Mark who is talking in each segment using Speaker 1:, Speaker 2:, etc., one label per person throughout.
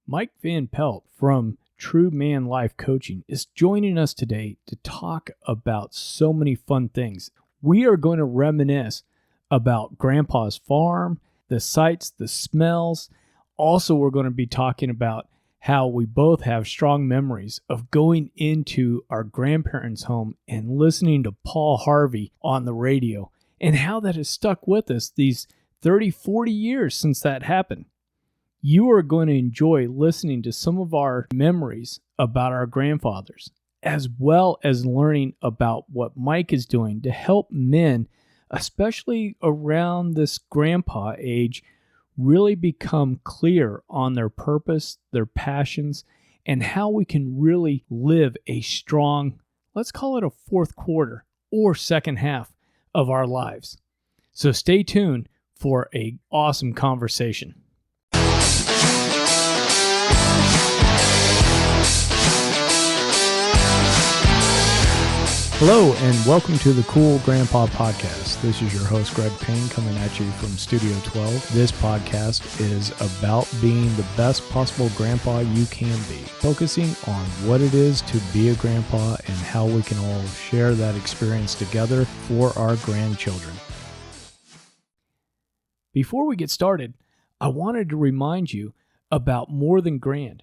Speaker 1: Mike Van Pelt from True Man Life Coaching is joining us today to talk about so many fun things. We are going to reminisce about Grandpa's farm, the sights, the smells. Also, we're going to be talking about how we both have strong memories of going into our grandparents' home and listening to Paul Harvey on the radio, and how that has stuck with us these 30, 40 years since that happened. You are going to enjoy listening to some of our memories about our grandfathers, as well as learning about what Mike is doing to help men, especially around this grandpa age, really become clear on their purpose, their passions, and how we can really live a strong, let's call it a fourth quarter or second half of our lives. So stay tuned for an awesome conversation. Hello, and welcome to the Cool Grandpa Podcast. This is your host, Greg Payne, coming at you from Studio 12. This podcast is about being the best possible grandpa you can be, focusing on what it is to be a grandpa and how we can all share that experience together for our grandchildren. Before we get started, I wanted to remind you about More Than Grand.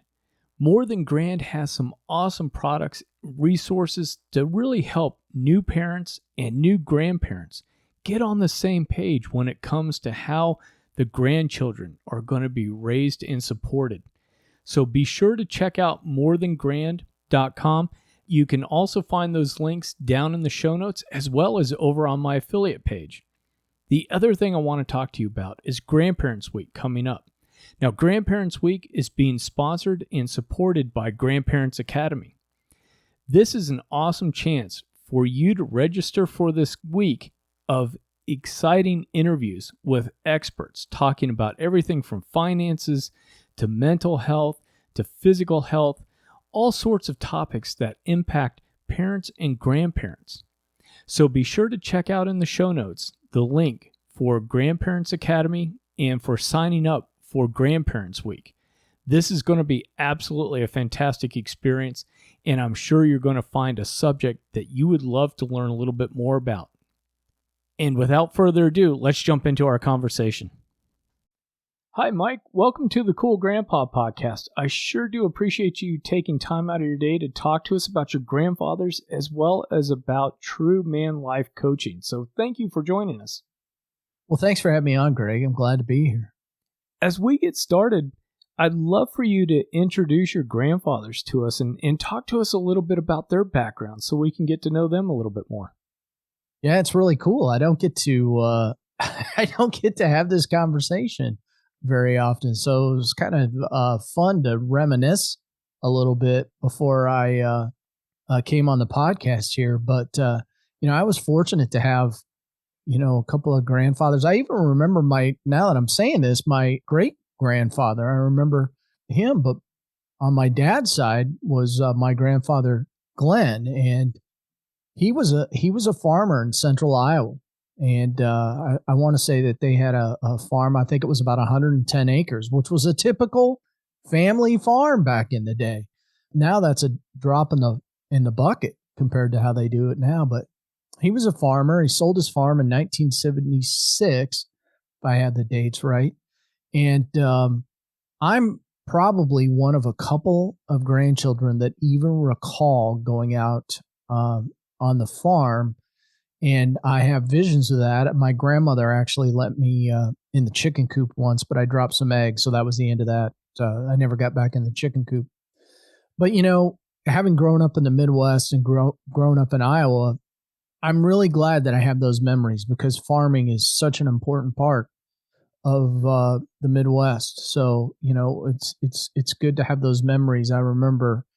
Speaker 1: More Than Grand has some awesome products, resources to really help new parents and new grandparents get on the same page when it comes to how the grandchildren are going to be raised and supported. So be sure to check out morethangrand.com. You can also find those links down in the show notes as well as over on my affiliate page. The other thing I want to talk to you about is Grandparents Week coming up. Now, Grandparents Week is being sponsored and supported by Grandparents Academy. This is an awesome chance for you to register for this week of exciting interviews with experts talking about everything from finances to mental health to physical health, all sorts of topics that impact parents and grandparents. So be sure to check out in the show notes the link for Grandparents Academy and for signing up for Grandparents Week. This is going to be absolutely a fantastic experience, and I'm sure you're going to find a subject that you would love to learn a little bit more about. And without further ado, let's jump into our conversation. Hi, Mike. Welcome to the Cool Grandpa Podcast. I sure do appreciate you taking time out of your day to talk to us about your grandfathers as well as about True Man Life Coaching. So thank you for joining us.
Speaker 2: Well, thanks for having me on, Greg. I'm glad to be here.
Speaker 1: As we get started, I'd love for you to introduce your grandfathers to us and talk to us a little bit about their background so we can get to know them a little bit more.
Speaker 2: Yeah, it's really cool. I don't get to have this conversation very often, so it was kind of fun to reminisce a little bit before I came on the podcast here. But I was fortunate to have a couple of grandfathers. I even remember now that I'm saying this, my great grandfather. I remember him, but on my dad's side was my grandfather Glenn, and he was a farmer in central Iowa, and I want to say that they had a farm. I think it was about 110 acres, which was a typical family farm back in the day. Now that's a drop in the bucket compared to how they do it now. But he was a farmer. He sold his farm in 1976, if I had the dates right. And I'm probably one of a couple of grandchildren that even recall going out on the farm, and I have visions of that. My grandmother actually let me in the chicken coop once, but I dropped some eggs, so that was the end of that. I never got back in the chicken coop. But, having grown up in the Midwest and grown up in Iowa, I'm really glad that I have those memories because farming is such an important part of the Midwest. So, it's good to have those memories. I remember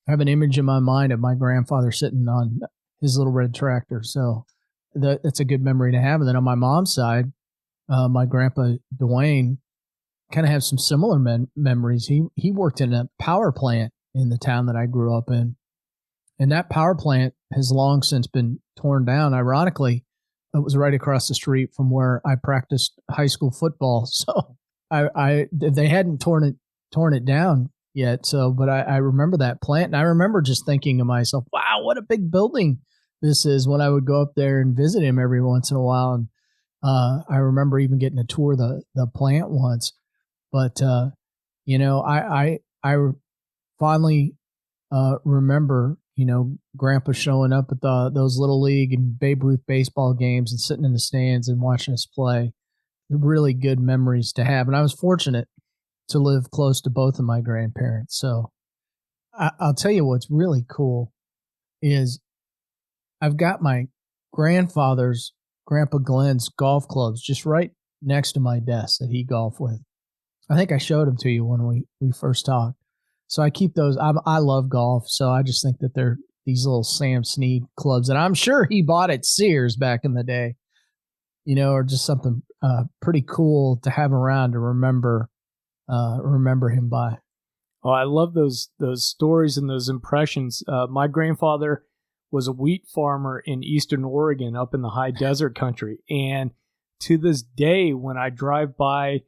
Speaker 2: I have an image in my mind of my grandfather sitting on his little red tractor. So that's a good memory to have. And then on my mom's side, my grandpa Dwayne kind of has some similar memories. He worked in a power plant in the town that I grew up in. And that power plant has long since been torn down. Ironically, it was right across the street from where I practiced high school football. So they hadn't torn it torn it down yet. So, but I remember that plant, and I remember just thinking to myself, "Wow, what a big building this is!" When I would go up there and visit him every once in a while, and I remember even getting a tour of the plant once. But I fondly remember Grandpa showing up at those little league and Babe Ruth baseball games and sitting in the stands and watching us play. Really good memories to have, and I was fortunate to live close to both of my grandparents. So I'll tell you what's really cool is I've got my grandfather's, Grandpa Glenn's golf clubs just right next to my desk that he golfed with. I think I showed them to you when we first talked. So I keep those. I love golf, so I just think that they're these little Sam Snead clubs, and I'm sure he bought at Sears back in the day, or just something pretty cool to have around to remember him by.
Speaker 1: Oh, I love those stories and those impressions. My grandfather was a wheat farmer in Eastern Oregon, up in the high desert country, and to this day, when I drive by,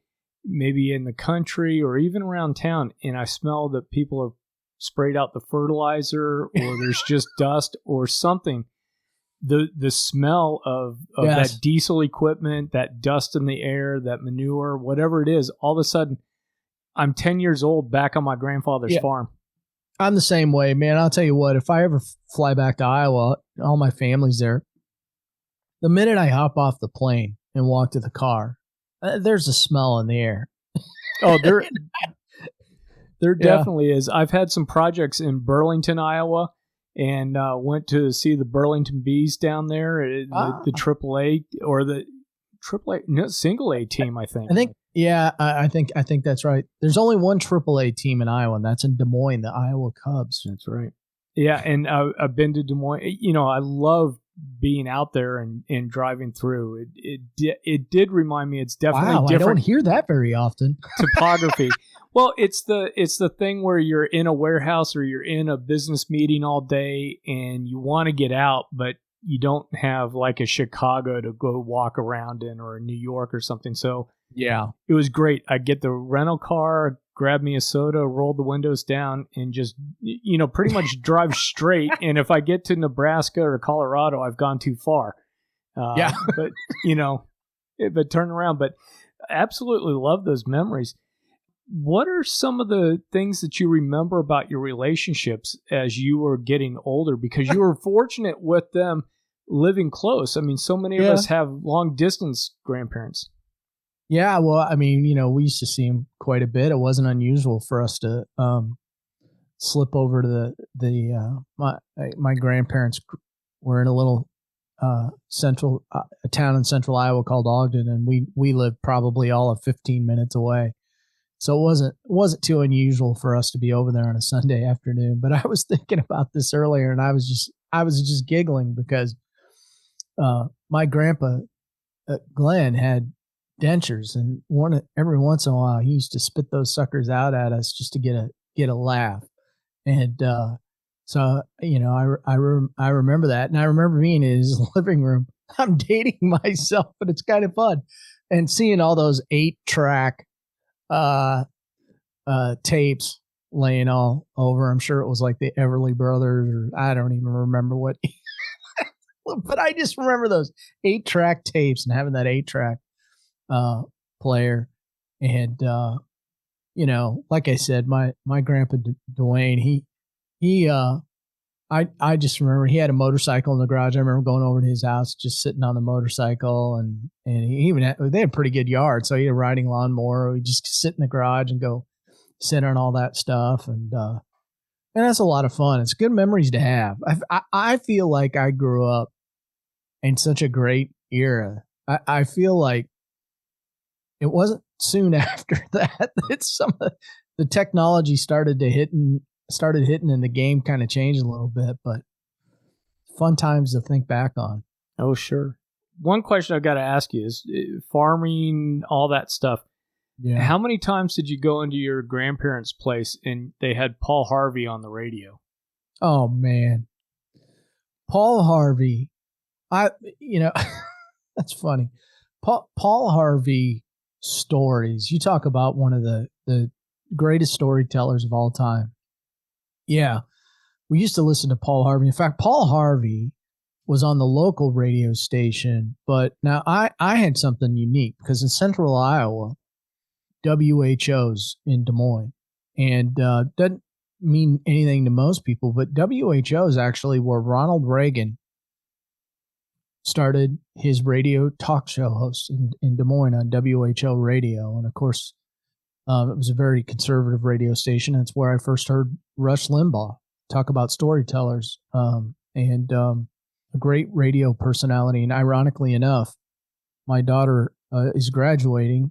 Speaker 1: maybe in the country or even around town, and I smell that people have sprayed out the fertilizer, or there's just dust or something, the smell of
Speaker 2: Yes.
Speaker 1: that diesel equipment, that dust in the air, that manure, whatever it is, all of a sudden, I'm 10 years old back on my grandfather's farm.
Speaker 2: I'm the same way, man. I'll tell you what, if I ever fly back to Iowa, all my family's there. The minute I hop off the plane and walk to the car, there's a smell in the air.
Speaker 1: Oh, there definitely is. I've had some projects in Burlington, Iowa, and went to see the Burlington Bees down there, the AAA or the AAA, no, single A team, I think.
Speaker 2: I think that's right. There's only one AAA team in Iowa, and that's in Des Moines, the Iowa Cubs.
Speaker 1: That's right. Yeah, and I've been to Des Moines. I love being out there and driving through. It did remind me. It's definitely different.
Speaker 2: I don't hear that very often.
Speaker 1: Topography. Well, it's the thing where you're in a warehouse or you're in a business meeting all day and you want to get out, but you don't have like a Chicago to go walk around in, or a New York or something. So
Speaker 2: yeah,
Speaker 1: it was great. I'd get the rental car, grab me a soda, roll the windows down, and just, pretty much drive straight. And if I get to Nebraska or Colorado, I've gone too far. But, but turn around. But absolutely love those memories. What are some of the things that you remember about your relationships as you were getting older? Because you were fortunate with them living close. I mean, so many of us have long distance grandparents.
Speaker 2: Yeah, well, I mean, we used to see them quite a bit. It wasn't unusual for us to slip over to my grandparents were in a little central a town in central Iowa called Ogden, and we lived probably all of 15 minutes away. So it wasn't too unusual for us to be over there on a Sunday afternoon. But I was thinking about this earlier, and I was just giggling because my grandpa Glenn had dentures, and every once in a while he used to spit those suckers out at us just to get a laugh. And so I remember that, and I remember being in his living room. I'm dating myself, but it's kind of fun, and seeing all those 8-track tapes laying all over. I'm sure it was like the Everly Brothers, or I don't even remember what. But I just remember those 8-track tapes and having that 8-track player. And like I said, my grandpa Dwayne, I just remember he had a motorcycle in the garage. I remember going over to his house, just sitting on the motorcycle, and they had a pretty good yard, so he had a riding lawnmower. We just sit in the garage and go sit on all that stuff, and that's a lot of fun. It's good memories to have. I feel like I grew up in such a great era. I feel like it wasn't soon after that some of the technology started hitting, and the game kind of changed a little bit, but fun times to think back on.
Speaker 1: Oh, sure. One question I've got to ask you is farming, all that stuff.
Speaker 2: Yeah.
Speaker 1: How many times did you go into your grandparents' place and they had Paul Harvey on the radio?
Speaker 2: Oh, man. Paul Harvey. That's funny. Paul Harvey stories. You talk about one of the greatest storytellers of all time. Yeah, we used to listen to Paul Harvey. In fact, Paul Harvey was on the local radio station, but now I had something unique because in central Iowa, WHO's in Des Moines, and doesn't mean anything to most people, but WHO's actually where Ronald Reagan started his radio talk show host in Des Moines on WHO radio. And of course, it was a very conservative radio station. It's where I first heard Rush Limbaugh talk about storytellers, and a great radio personality. And ironically enough, my daughter is graduating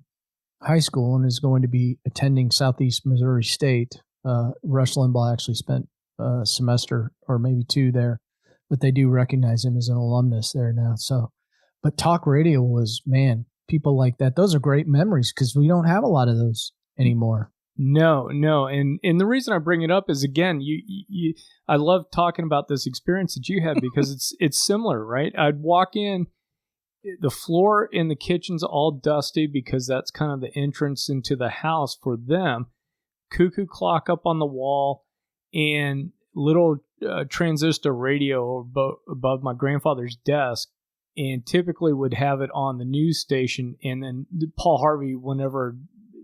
Speaker 2: high school and is going to be attending Southeast Missouri State. Rush Limbaugh actually spent a semester or maybe two there, but they do recognize him as an alumnus there now. So, but talk radio was, man, people like that. Those are great memories because we don't have a lot of those anymore.
Speaker 1: No, and the reason I bring it up is, again, I love talking about this experience that you had because it's similar, right? I'd walk in, the floor in the kitchen's all dusty because that's kind of the entrance into the house for them. Cuckoo clock up on the wall and little transistor radio above my grandfather's desk, and typically would have it on the news station and then Paul Harvey whenever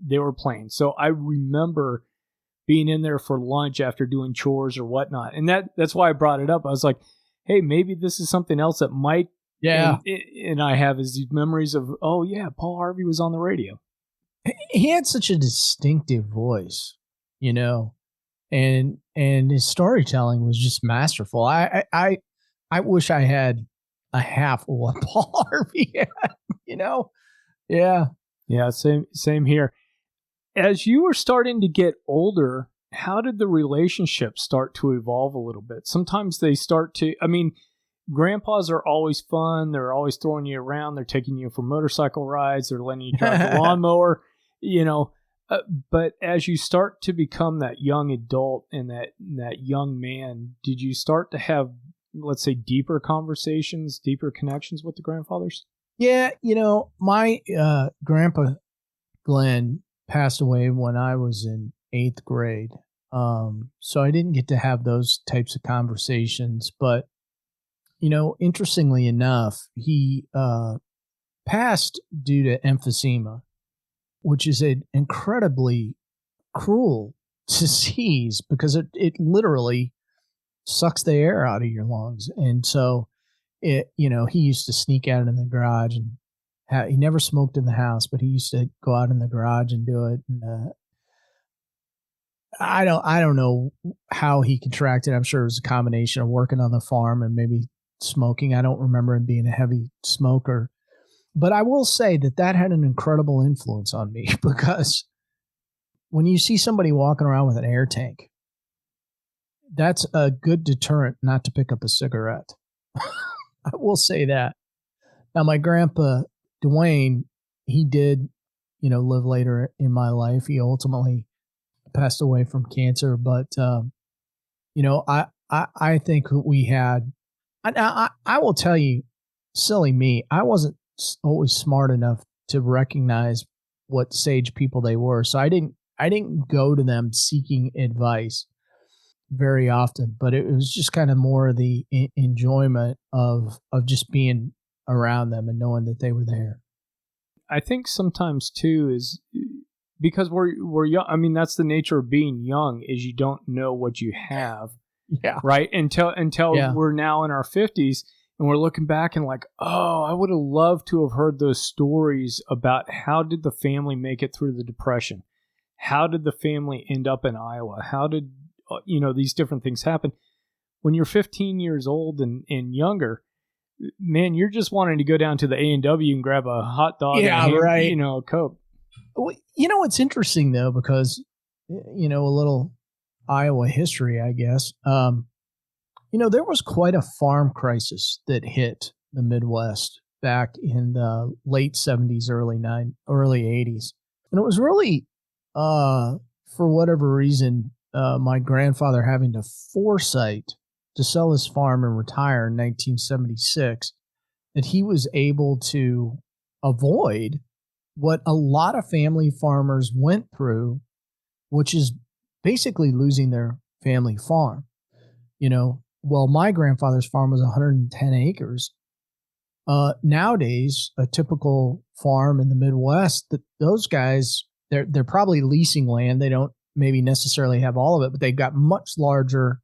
Speaker 1: they were playing. So I remember being in there for lunch after doing chores or whatnot. And that's why I brought it up. I was like, hey, maybe this is something else that might, and I have is these memories of, oh yeah, Paul Harvey was on the radio.
Speaker 2: He had such a distinctive voice, you know, and his storytelling was just masterful. I wish I had a half of what Paul Harvey had, you know? Yeah.
Speaker 1: Yeah, same here. As you were starting to get older, how did the relationship start to evolve a little bit? Sometimes they start to, I mean, grandpas are always fun. They're always throwing you around. They're taking you for motorcycle rides. They're letting you drive the lawnmower, you know. But as you start to become that young adult and that young man, did you start to have, let's say, deeper conversations, deeper connections with the grandfathers?
Speaker 2: Yeah, you know, my grandpa Glenn passed away when I was in 8th grade. So I didn't get to have those types of conversations. But, you know, interestingly enough, he passed due to emphysema, which is an incredibly cruel disease because it literally sucks the air out of your lungs. And so he used to sneak out in the garage and he never smoked in the house, but he used to go out in the garage and do it. And I don't know how he contracted. I'm sure it was a combination of working on the farm and maybe smoking. I don't remember him being a heavy smoker, but I will say that had an incredible influence on me because when you see somebody walking around with an air tank, that's a good deterrent not to pick up a cigarette. I will say that. Now, my grandpa, Dwayne, he did, live later in my life. He ultimately passed away from cancer. But, I think we had, I will tell you, silly me, I wasn't always smart enough to recognize what sage people they were. So I didn't go to them seeking advice very often, but it was just kind of more the enjoyment of just being around them and knowing that they were there.
Speaker 1: I think sometimes too is because we're young. I mean, that's the nature of being young is you don't know what you have.
Speaker 2: Yeah.
Speaker 1: Right. Until we're now in our 50s and we're looking back and like, oh, I would have loved to have heard those stories about how did the family make it through the Depression? How did the family end up in Iowa? How did these different things happen? When you're 15 years old and younger, man, you're just wanting to go down to the A&W and grab a hot dog
Speaker 2: right.
Speaker 1: A Coke.
Speaker 2: Well, it's interesting, though, because, a little Iowa history, I guess. There was quite a farm crisis that hit the Midwest back in the late 70s, early 80s. And it was really, for whatever reason, my grandfather having the foresight to sell his farm and retire in 1976, that he was able to avoid what a lot of family farmers went through which is basically losing their family farm. Well, my grandfather's farm was 110 acres. Nowadays, a typical farm in the Midwest, those guys, they're probably leasing land. They don't maybe necessarily have all of it, but they've got much larger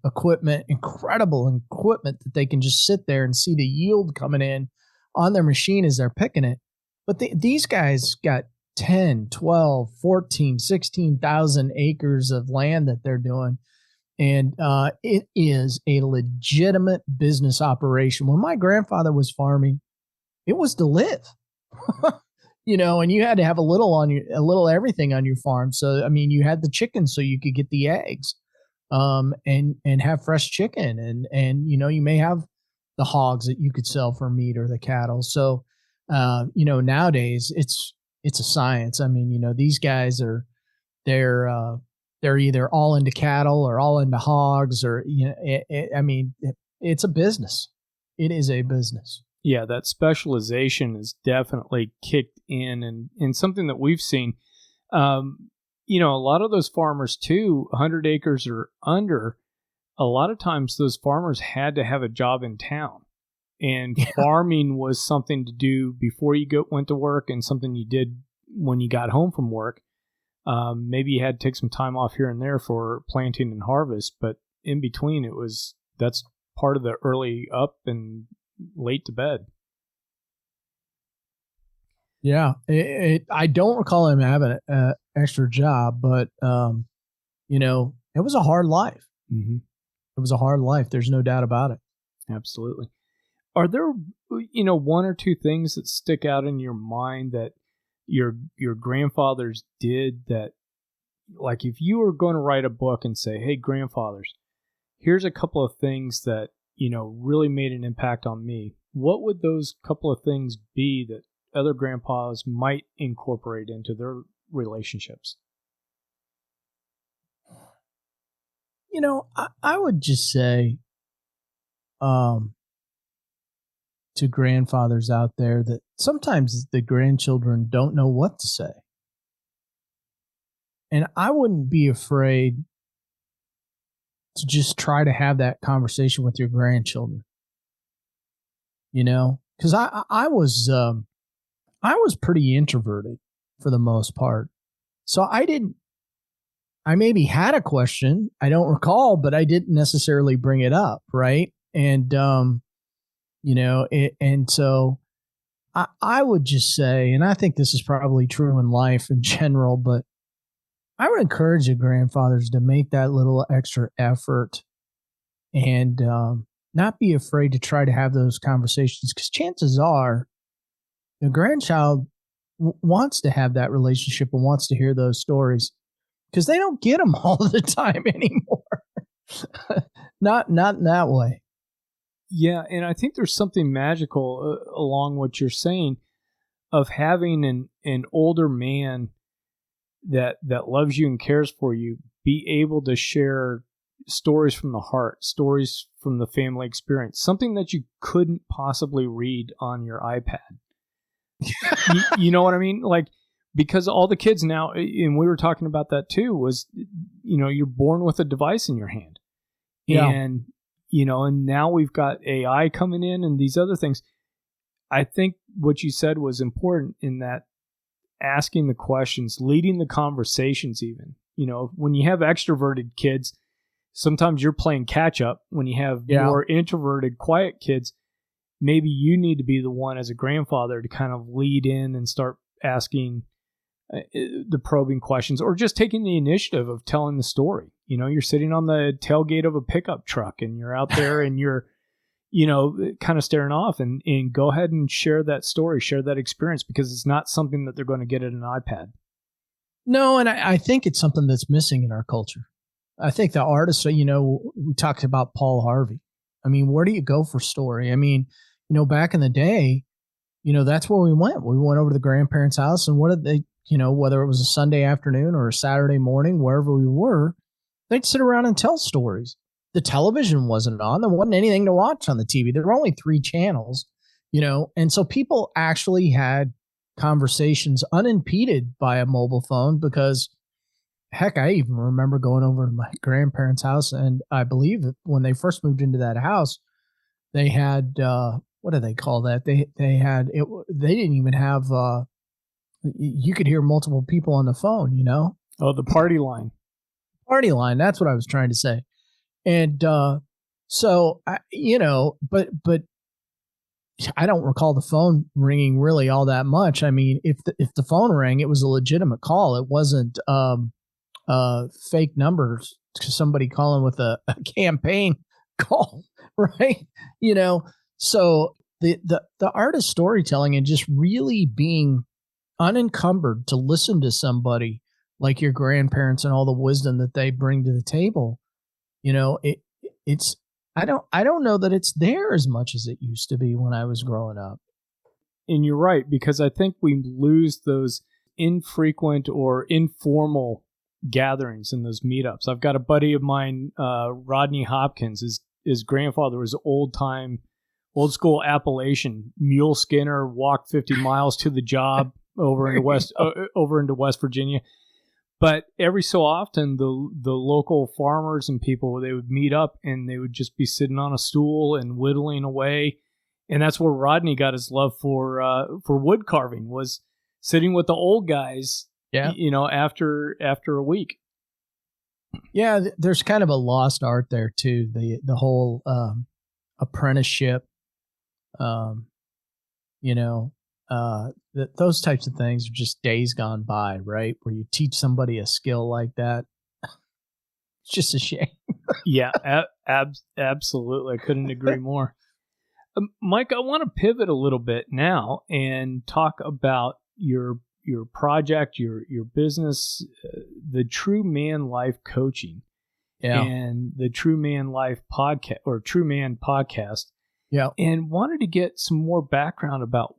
Speaker 2: equipment, incredible equipment that they can just sit there and see the yield coming in on their machine as they're picking it. But these guys got 10, 12, 14, 16,000 acres of land that they're doing. And it is a legitimate business operation. When my grandfather was farming, it was to live, and you had to have a little everything on your farm. So, I mean, you had the chicken so you could get the eggs, and have fresh chicken, and you may have the hogs that you could sell for meat, or the cattle. So, nowadays it's a science. I mean, these guys they're either all into cattle or all into hogs, or it's a business. It is a business.
Speaker 1: Yeah, that specialization is definitely kicked in, and something that we've seen. A lot of those farmers too, 100 acres or under, a lot of times those farmers had to have a job in town, and farming was something to do before you went to work, and something you did when you got home from work. Maybe you had to take some time off here and there for planting and harvest, but in between that's part of the early up and late to bed.
Speaker 2: Yeah. I don't recall him having an extra job, but, it was a hard life.
Speaker 1: Mm-hmm.
Speaker 2: It was a hard life. There's no doubt about it.
Speaker 1: Absolutely. Are there, one or two things that stick out in your mind that your grandfathers did that, like, if you were going to write a book and say, hey, grandfathers, here's a couple of things that, really made an impact on me, what would those couple of things be that other grandpas might incorporate into their relationships?
Speaker 2: I would just say, to grandfathers out there, that sometimes the grandchildren don't know what to say. And I wouldn't be afraid to just try to have that conversation with your grandchildren. Because I was pretty introverted for the most part. So I maybe had a question, I don't recall, but I didn't necessarily bring it up, right? And and so I would just say, and I think this is probably true in life in general, but I would encourage the grandfathers to make that little extra effort, and not be afraid to try to have those conversations, because chances are the grandchild wants to have that relationship and wants to hear those stories, because they don't get them all the time anymore. Not in that way.
Speaker 1: Yeah, and I think there's something magical along what you're saying of having an older man that loves you and cares for you be able to share stories from the heart, stories from the family experience, something that you couldn't possibly read on your iPad. you know what I mean? Like, because all the kids now, and we were talking about that too, was, you're born with a device in your hand.
Speaker 2: Yeah.
Speaker 1: And, and now we've got AI coming in and these other things. I think what you said was important, in that asking the questions, leading the conversations even. When you have extroverted kids, sometimes you're playing catch up. When you have more introverted, quiet kids, maybe you need to be the one as a grandfather to kind of lead in and start asking the probing questions, or just taking the initiative of telling the story. You're sitting on the tailgate of a pickup truck and you're out there and you're, kind of staring off, and go ahead and share that story, share that experience, because it's not something that they're going to get at an iPad.
Speaker 2: No, and I think it's something that's missing in our culture. I think the artists, we talked about Paul Harvey. I mean, where do you go for story? I mean, back in the day, that's where we went. We went over to the grandparents' house, and what did they, whether it was a Sunday afternoon or a Saturday morning, wherever we were, they'd sit around and tell stories. The television wasn't on. There wasn't anything to watch on the TV. There were only 3 channels, and so people actually had conversations unimpeded by a mobile phone, because Heck, I even remember going over to my grandparents' house, and I believe when they first moved into that house, they had what do they call that? They had it. They didn't even have. You could hear multiple people on the phone.
Speaker 1: Oh, the party line.
Speaker 2: Party line. That's what I was trying to say. And so but I don't recall the phone ringing really all that much. I mean, if the phone rang, it was a legitimate call. It wasn't fake numbers to somebody calling with a campaign call, right? You know, so the art of storytelling and just really being unencumbered to listen to somebody like your grandparents and all the wisdom that they bring to the table, it's I don't know that it's there as much as it used to be when I was growing up.
Speaker 1: And you're right, because I think we lose those infrequent or informal gatherings and those meetups. I've got a buddy of mine, Rodney Hopkins. His grandfather was old school Appalachian mule skinner, walked 50 miles to the job over into West Virginia. But every so often, the local farmers and people, they would meet up and they would just be sitting on a stool and whittling away. And that's where Rodney got his love for wood carving, was sitting with the old guys.
Speaker 2: Yeah.
Speaker 1: After a week.
Speaker 2: Yeah, there's kind of a lost art there too. The whole apprenticeship, those types of things are just days gone by, right? Where you teach somebody a skill like that. It's just a shame.
Speaker 1: Yeah, absolutely. I couldn't agree more. Mike, I want to pivot a little bit now and talk about your project, your business, the True Man Life Coaching, and the True Man Life podcast, or True Man podcast.
Speaker 2: Yeah,
Speaker 1: and wanted to get some more background about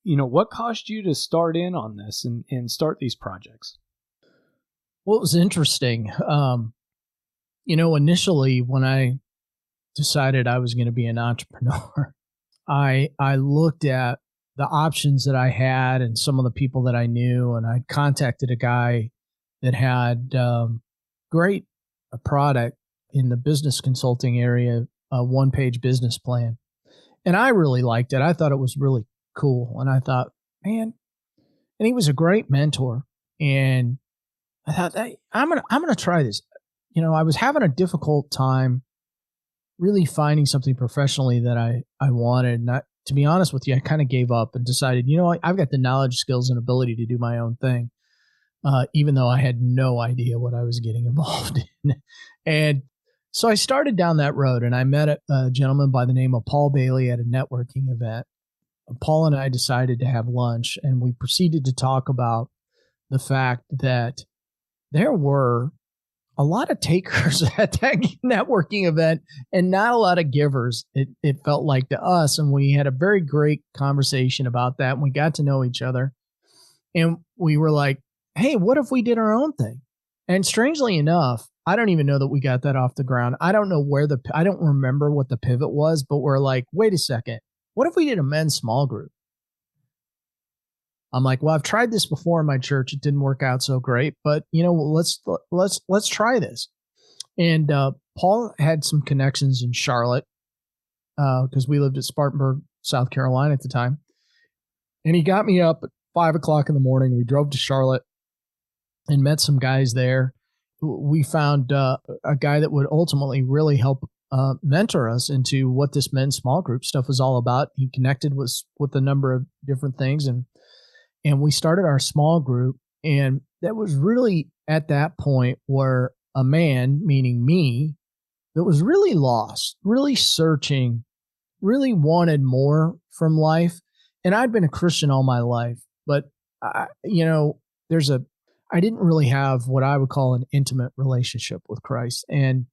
Speaker 1: what caused you to start in on this and start these projects.
Speaker 2: Well, it was interesting. Initially when I decided I was going to be an entrepreneur, I looked at the options that I had and some of the people that I knew, and I contacted a guy that had great a product in the business consulting area, a one-page business plan. And I really liked it. I thought it was really cool. And I thought, man, and he was a great mentor. And I thought, hey, I'm gonna try this. I was having a difficult time really finding something professionally that I wanted. And to be honest with you, I kind of gave up and decided, I've got the knowledge, skills, and ability to do my own thing, even though I had no idea what I was getting involved in. And so I started down that road, and I met a gentleman by the name of Paul Bailey at a networking event. Paul and I decided to have lunch, and we proceeded to talk about the fact that there were a lot of takers at that networking event and not a lot of givers, it felt like to us. And we had a very great conversation about that. And we got to know each other. And we were like, hey, what if we did our own thing? And strangely enough, I don't even know that we got that off the ground. I don't know I don't remember what the pivot was, but we're like, wait a second. What if we did a men's small group? I'm like, well, I've tried this before in my church. It didn't work out so great, but let's try this. And Paul had some connections in Charlotte because we lived at Spartanburg, South Carolina at the time. And he got me up at 5:00 in the morning. We drove to Charlotte and met some guys there. We found a guy that would ultimately really help mentor us into what this men's small group stuff was all about. He connected with a number of different things, and we started our small group. And that was really at that point where a man, meaning me, that was really lost, really searching, really wanted more from life. And I'd been a Christian all my life, but I didn't really have what I would call an intimate relationship with Christ. And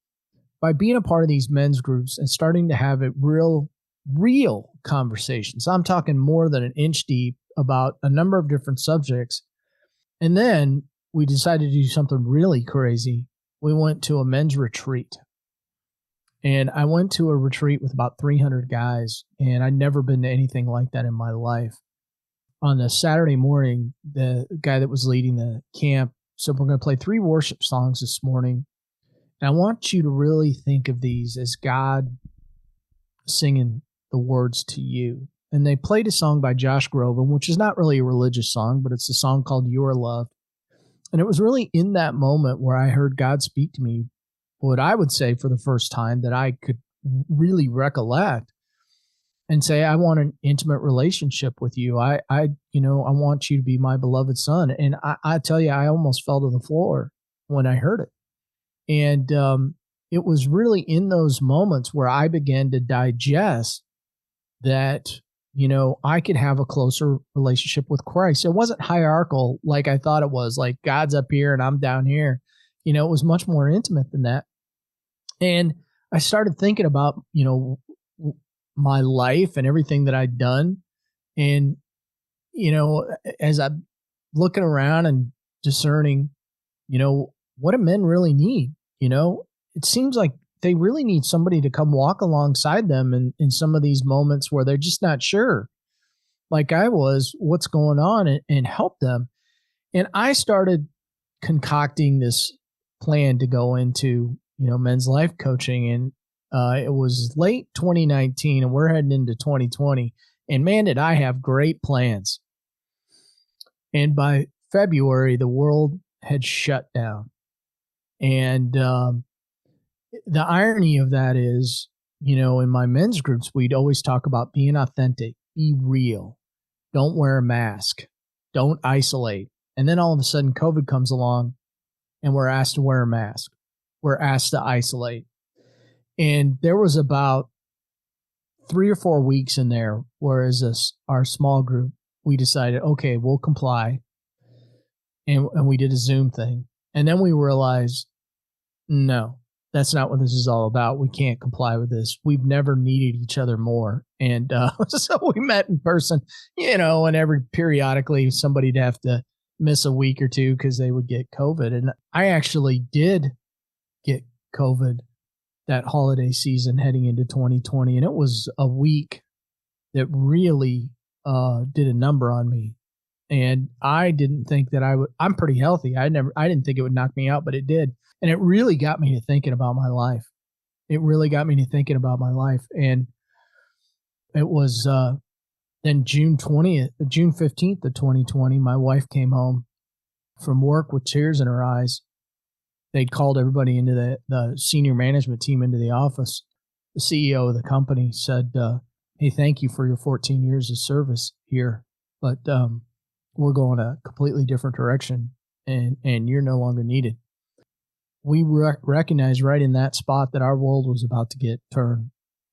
Speaker 2: by being a part of these men's groups and starting to have it real conversations, I'm talking more than an inch deep about a number of different subjects. And then we decided to do something really crazy. We went to a men's retreat. And I went to a retreat with about 300 guys, and I'd never been to anything like that in my life. On the Saturday morning, the guy that was leading the camp So we're going to play 3 worship songs this morning. And I want you to really think of these as God singing the words to you. And they played a song by Josh Groban, which is not really a religious song, but it's a song called You Are Loved. And it was really in that moment where I heard God speak to me, what I would say for the first time that I could really recollect, and say, I want an intimate relationship with you. I want you to be my beloved son. And I tell you, I almost fell to the floor when I heard it. And it was really in those moments where I began to digest that, I could have a closer relationship with Christ. It wasn't hierarchical like I thought it was, like God's up here and I'm down here. It was much more intimate than that. And I started thinking about, my life and everything that I'd done. And, as I'm looking around and discerning, what do men really need? It seems like they really need somebody to come walk alongside them in some of these moments where they're just not sure, like I was, what's going on, and help them. And I started concocting this plan to go into, men's life coaching. And it was late 2019 and we're heading into 2020. And man, did I have great plans. And by February, the world had shut down. And the irony of that is, in my men's groups, we'd always talk about being authentic, be real, don't wear a mask, don't isolate. And then all of a sudden, COVID comes along and we're asked to wear a mask. We're asked to isolate. And there was about 3 or 4 weeks in there, whereas our small group, we decided, okay, we'll comply. And we did a Zoom thing. And then we realized, no, that's not what this is all about. We can't comply with this. We've never needed each other more. And so we met in person, and periodically somebody'd have to miss a week or two because they would get COVID. And I actually did get COVID that holiday season heading into 2020. And it was a week that really did a number on me. And I didn't think that I'm pretty healthy. I didn't think it would knock me out, but it did. And it really got me to thinking about my life. And it was then June 15th of 2020, my wife came home from work with tears in her eyes. They'd called everybody into the senior management team into the office. The CEO of the company said, hey, thank you for your 14 years of service here, but we're going a completely different direction, and you're no longer needed. We recognized right in that spot that our world was about to get turned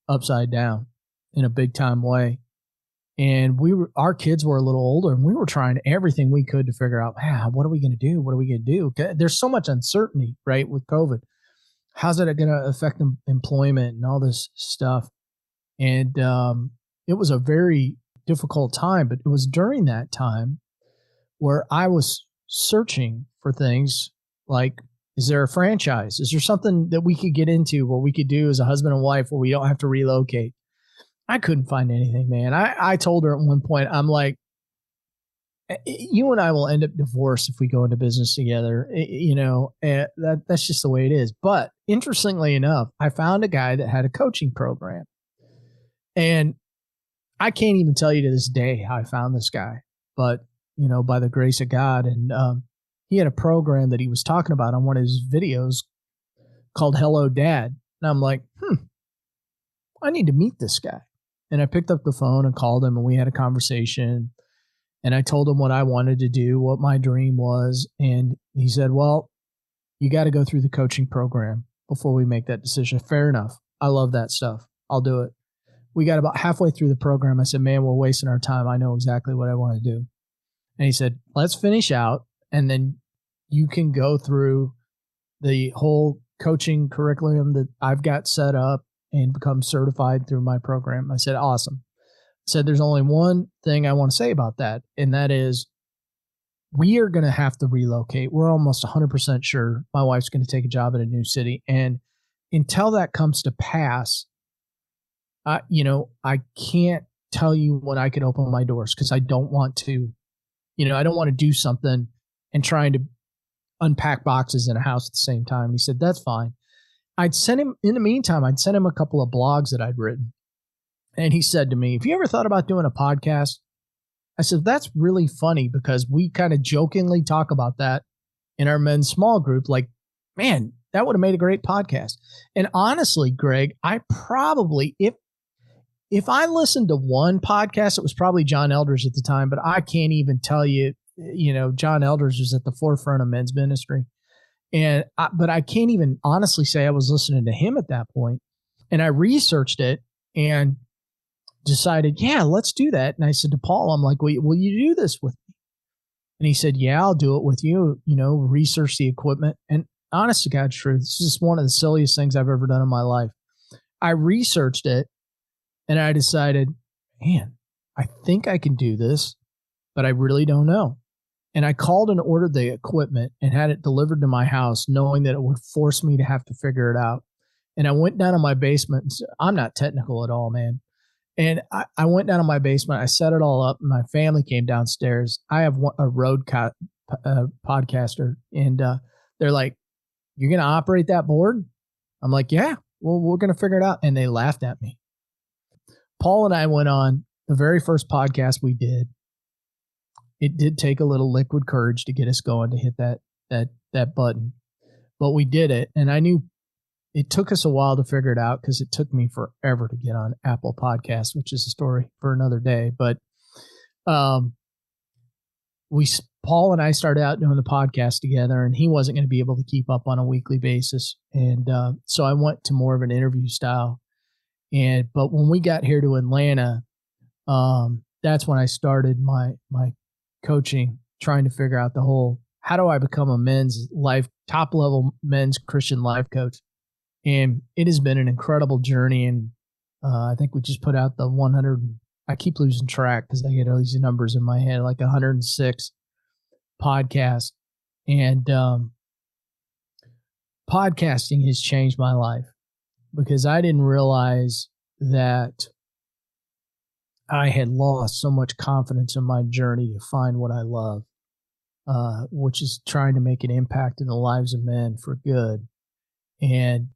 Speaker 2: upside down in a big time way. And our kids were a little older, and we were trying everything we could to figure out, what are we going to do? What are we going to do? There's so much uncertainty, right, with COVID. How's it going to affect employment and all this stuff? And it was a very difficult time, but it was during that time where I was searching for things like, is there a franchise? Is there something that we could get into where we could do as a husband and wife where we don't have to relocate? I couldn't find anything, man. I told her at one point, I'm like, you and I will end up divorced if we go into business together. That's just the way it is. But interestingly enough, I found a guy that had a coaching program. And I can't even tell you to this day how I found this guy, but, by the grace of God. And he had a program that he was talking about on one of his videos called Hello Dad. And I'm like, I need to meet this guy. And I picked up the phone and called him, and we had a conversation. And I told him what I wanted to do, what my dream was. And he said, well, you got to go through the coaching program before we make that decision. Fair enough. I love that stuff. I'll do it. We got about halfway through the program. I said, man, we're wasting our time. I know exactly what I want to do. And he said, let's finish out, and then you can go through the whole coaching curriculum that I've got set up and become certified through my program. I said, awesome. I said, there's only one thing I want to say about that, and that is we are going to have to relocate. We're almost 100% sure my wife's going to take a job in a new city. And until that comes to pass, I can't tell you when I can open my doors, because I don't want to, I don't want to do something and trying to unpack boxes in a house at the same time. He said, that's fine. In the meantime, I'd sent him a couple of blogs that I'd written. And he said to me, have you ever thought about doing a podcast? I said, that's really funny because we kind of jokingly talk about that in our men's small group. Like, man, that would have made a great podcast. And honestly, Greg, I probably, if I listened to one podcast, it was probably John Elders at the time, but I can't even tell you, John Elders was at the forefront of men's ministry. But I can't even honestly say I was listening to him at that point. And I researched it and decided, yeah, let's do that. And I said to Paul, I'm like, will you do this with me? And he said, yeah, I'll do it with you, research the equipment. And honest to God's truth, this is one of the silliest things I've ever done in my life. I researched it and I decided, man, I think I can do this, but I really don't know. And I called and ordered the equipment and had it delivered to my house, knowing that it would force me to have to figure it out. And I went down to my basement. And said, I'm not technical at all, man. And I went down to my basement. I set it all up. And my family came downstairs. I have a podcaster. And they're like, you're going to operate that board? I'm like, yeah, well, we're going to figure it out. And they laughed at me. Paul and I went on the very first podcast we did. It did take a little liquid courage to get us going to hit that button, but we did it. And I knew it took us a while to figure it out because it took me forever to get on Apple Podcasts, which is a story for another day. But Paul and I started out doing the podcast together, and he wasn't going to be able to keep up on a weekly basis. And so I went to more of an interview style. But when we got here to Atlanta, that's when I started my coaching, trying to figure out the whole, how do I become a top level men's Christian life coach? And it has been an incredible journey. And I think we just put out the 100, I keep losing track because I get all these numbers in my head, like 106 podcasts. And podcasting has changed my life because I didn't realize that I had lost so much confidence in my journey to find what I love, which is trying to make an impact in the lives of men for good. And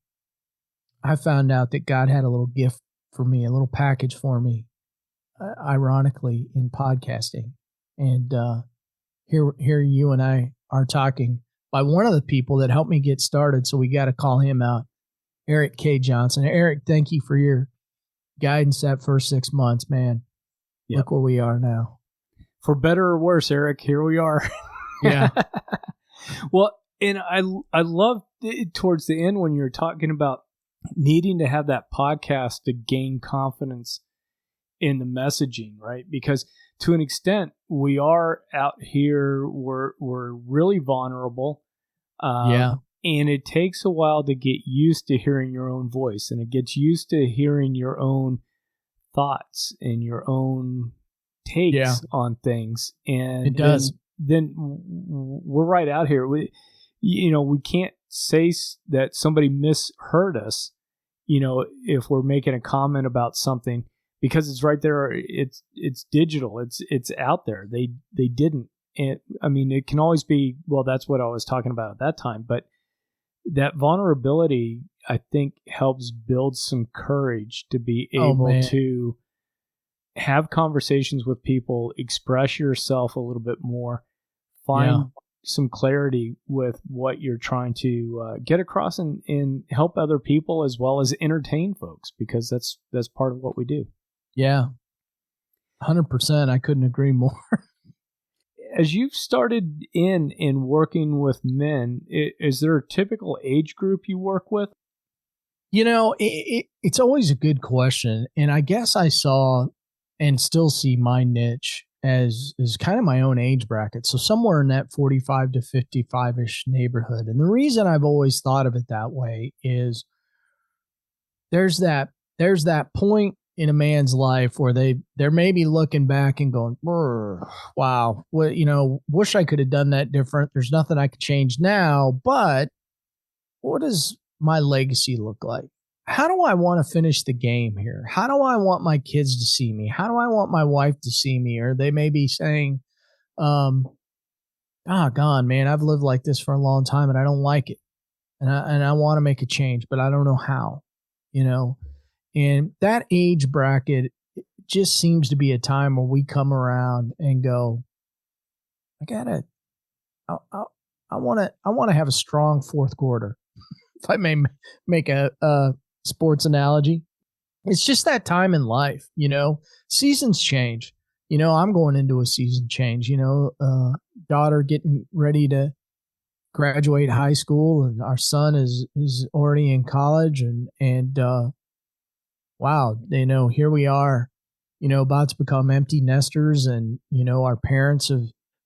Speaker 2: I found out that God had a little gift for me, a little package for me, ironically, in podcasting. And here you and I are talking by one of the people that helped me get started. So we got to call him out, Eric K. Johnson. Eric, thank you for your guidance that first 6 months, man. Yep. Look where we are now.
Speaker 1: For better or worse, Eric, here we are.
Speaker 2: Yeah.
Speaker 1: Well, and I love it towards the end when you're talking about needing to have that podcast to gain confidence in the messaging, right? Because to an extent, we are out here, we're really vulnerable.
Speaker 2: Yeah.
Speaker 1: And it takes a while to get used to hearing your own voice, and it gets used to hearing your own thoughts and your own takes on things. And
Speaker 2: it does.
Speaker 1: Then we're right out here. We can't say that somebody misheard us, if we're making a comment about something, because it's right there. It's digital. It's out there. They didn't. And I mean, it can always be, well, that's what I was talking about at that time, but that vulnerability, I think, helps build some courage to be able to have conversations with people, express yourself a little bit more, find some clarity with what you're trying to get across, and help other people as well as entertain folks, because that's part of what we do.
Speaker 2: Yeah, 100%. I couldn't agree more.
Speaker 1: As you've started in working with men, is there a typical age group you work with?
Speaker 2: It's always a good question. And I guess I saw and still see my niche as kind of my own age bracket. So somewhere in that 45 to 55-ish neighborhood. And the reason I've always thought of it that way is there's that point in a man's life where they're maybe looking back and going, wow, wish I could have done that different. There's nothing I could change now, but what does my legacy look like? How do I want to finish the game here? How do I want my kids to see me? How do I want my wife to see me? Or they may be saying, oh, God, man, I've lived like this for a long time and I don't like it. And I want to make a change, but I don't know how, you know? And that age bracket just seems to be a time where we come around and go, I gotta, I, I want to have a strong fourth quarter. If I may make a sports analogy, it's just that time in life, seasons change. I'm going into a season change, daughter getting ready to graduate high school, and our son is already in college, and wow, here we are, about to become empty nesters, and our parents have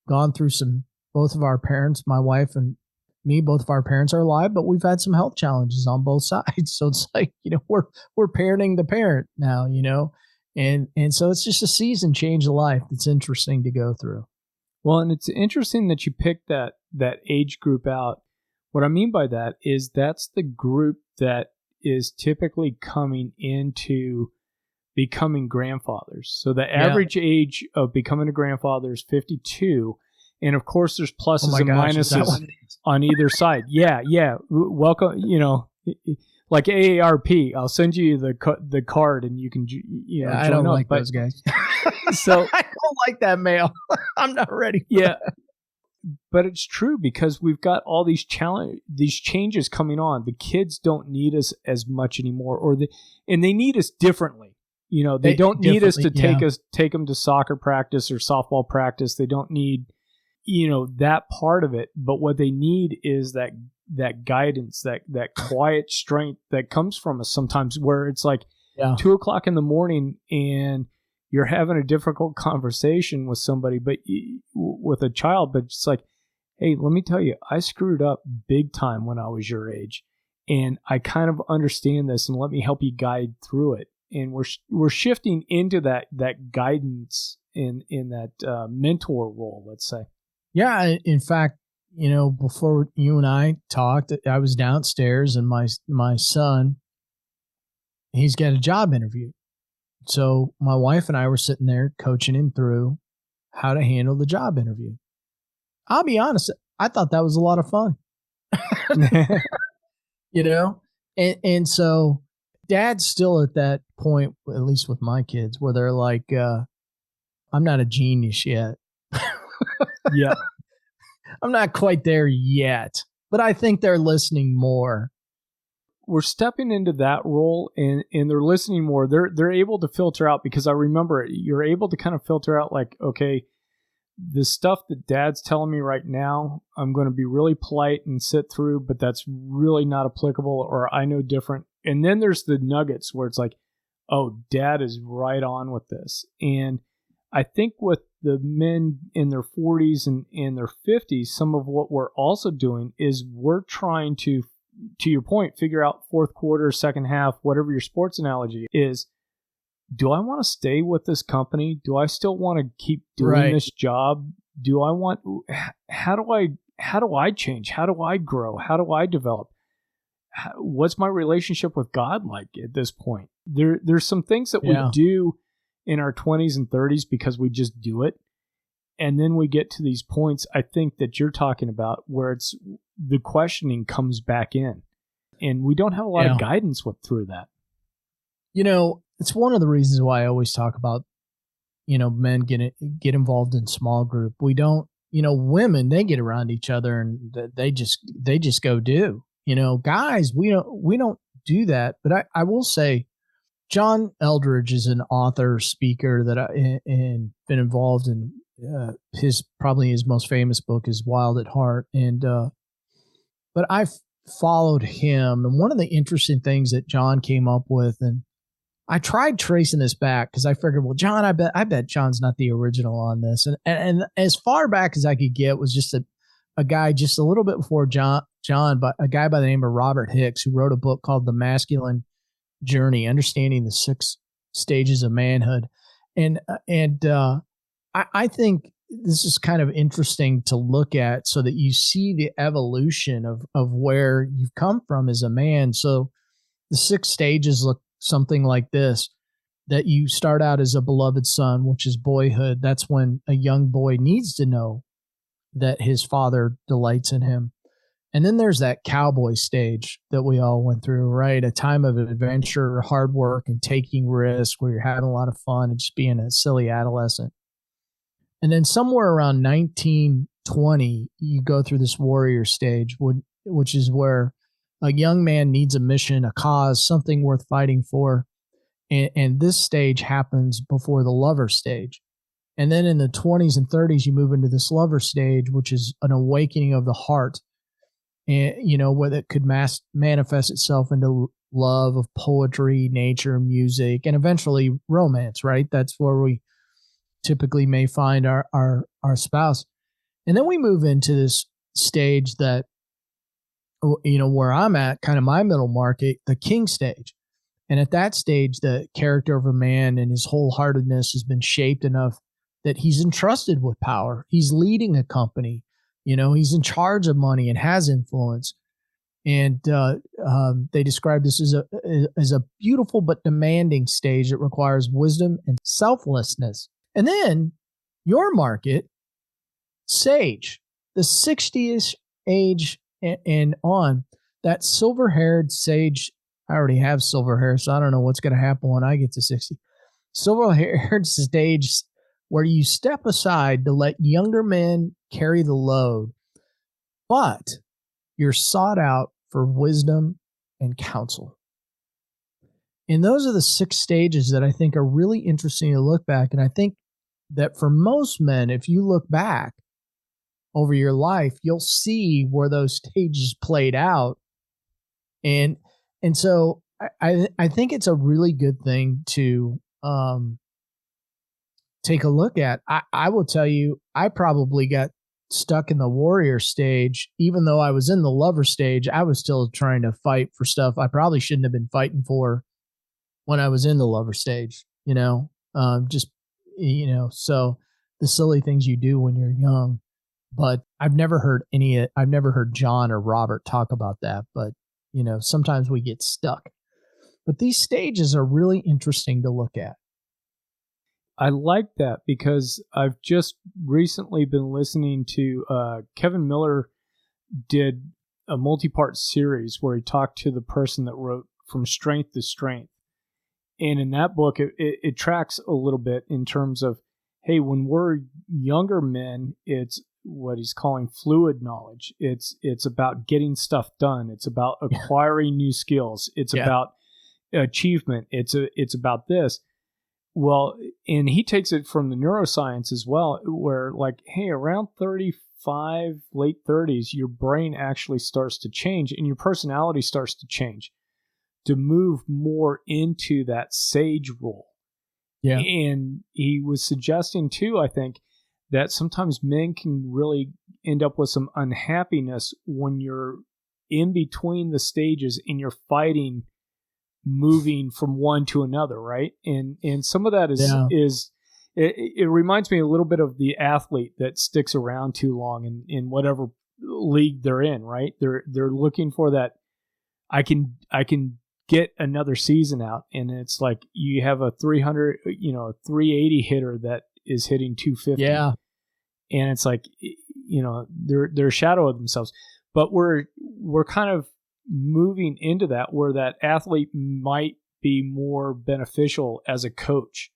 Speaker 2: gone through some. Both of our parents, my wife and me, both of our parents are alive, but we've had some health challenges on both sides. So it's like, we're parenting the parent now, and so it's just a season change of life that's interesting to go through.
Speaker 1: Well, and it's interesting that you picked that age group out. What I mean by that is that's the group that is typically coming into becoming grandfathers. So the average age of becoming a grandfather is 52. And of course, there's pluses and minuses on either side. Yeah. Welcome. Like AARP. I'll send you the card, and you can
Speaker 2: I don't like those guys. So I don't like that mail. I'm not ready.
Speaker 1: Yeah, but it's true because we've got all these changes coming on. The kids don't need us as much anymore, and they need us differently. They don't need us to take them to soccer practice or softball practice. They don't need that part of it, but what they need is that guidance, that quiet strength that comes from us sometimes, where it's like 2:00 in the morning and you're having a difficult conversation with somebody, but with a child, but it's like, hey, let me tell you, I screwed up big time when I was your age, and I kind of understand this, and let me help you guide through it. And we're shifting into that guidance in that mentor role, let's say.
Speaker 2: Yeah, in fact, before you and I talked, I was downstairs, and my son, he's got a job interview. So my wife and I were sitting there coaching him through how to handle the job interview. I'll be honest, I thought that was a lot of fun. And so dad's still at that point, at least with my kids, where they're like, I'm not a genius yet.
Speaker 1: Yeah.
Speaker 2: I'm not quite there yet, but I think they're listening more.
Speaker 1: We're stepping into that role, and they're listening more. They're able to filter out, because I remember you're able to kind of filter out, like, okay, the stuff that dad's telling me right now, I'm going to be really polite and sit through, but that's really not applicable, or I know different. And then there's the nuggets where it's like, oh, dad is right on with this. And I think with the men in their 40s and in their 50s, some of what we're also doing is we're trying to your point, figure out fourth quarter, second half, whatever your sports analogy is. Do I want to stay with this company? Do I still want to keep doing this job? How do I change? How do I grow? How do I develop? What's my relationship with God like at this point? There's some things that we do in our 20s and 30s because we just do it. And then we get to these points, I think, that you're talking about, where it's the questioning comes back in, and we don't have a lot of guidance through that.
Speaker 2: It's one of the reasons why I always talk about, men get involved in small group. We don't, women, they get around each other and they just go do. Guys, we don't do that. But I will say, John Eldredge is an author, speaker that and been involved in. Probably his most famous book is Wild at Heart, and but I've followed him, and one of the interesting things that John came up with, and I tried tracing this back because I figured, well, John, I bet John's not the original on this, and as far back as I could get was just a guy just a little bit before John, but a guy by the name of Robert Hicks, who wrote a book called The Masculine Journey: Understanding the 6 Stages of Manhood, and I think this is kind of interesting to look at, so that you see the evolution of where you've come from as a man. So the 6 stages look something like this: that you start out as a beloved son, which is boyhood. That's when a young boy needs to know that his father delights in him. And then there's that cowboy stage that we all went through, right? A time of adventure, hard work, and taking risks where you're having a lot of fun and just being a silly adolescent. And then somewhere around 1920, you go through this warrior stage, which is where a young man needs a mission, a cause, something worth fighting for. And this stage happens before the lover stage. And then in the 20s and 30s, you move into this lover stage, which is an awakening of the heart. And, where it could manifest itself into love of poetry, nature, music, and eventually romance, right? That's where we typically may find our spouse. And then we move into this stage that, where I'm at, kind of my middle market, the king stage. And at that stage, the character of a man and his wholeheartedness has been shaped enough that he's entrusted with power. He's leading a company. He's in charge of money and has influence. And they describe this as a beautiful but demanding stage that requires wisdom and selflessness. And then your market, sage, the 60ish age and on, that silver-haired sage. I already have silver hair, so I don't know what's going to happen when I get to 60. Silver-haired stage where you step aside to let younger men carry the load, but you're sought out for wisdom and counsel. And those are the 6 stages that I think are really interesting to look back. And I think that for most men, if you look back over your life, you'll see where those stages played out. And so I think it's a really good thing to take a look at. I will tell you, I probably got stuck in the warrior stage. Even though I was in the lover stage, I was still trying to fight for stuff I probably shouldn't have been fighting for when I was in the lover stage, so the silly things you do when you're young. But I've never heard John or Robert talk about that. But, sometimes we get stuck. But these stages are really interesting to look at.
Speaker 1: I like that because I've just recently been listening to Kevin Miller did a multi-part series where he talked to the person that wrote From Strength to Strength. And in that book, it tracks a little bit in terms of, hey, when we're younger men, it's what he's calling fluid knowledge. It's about getting stuff done. It's about acquiring new skills. It's about achievement. It's about this. Well, and he takes it from the neuroscience as well, where like, hey, around 35, late 30s, your brain actually starts to change and your personality starts to change to move more into that sage role. Yeah. And he was suggesting too, I think, that sometimes men can really end up with some unhappiness when you're in between the stages and you're fighting moving from one to another, right? And some of that is it reminds me a little bit of the athlete that sticks around too long in whatever league they're in, right? They're looking for that I can get another season out, and it's like you have a 300, a 380 hitter that is hitting 250. Yeah. And it's like, they're a shadow of themselves. But we're kind of moving into that where that athlete might be more beneficial as a coach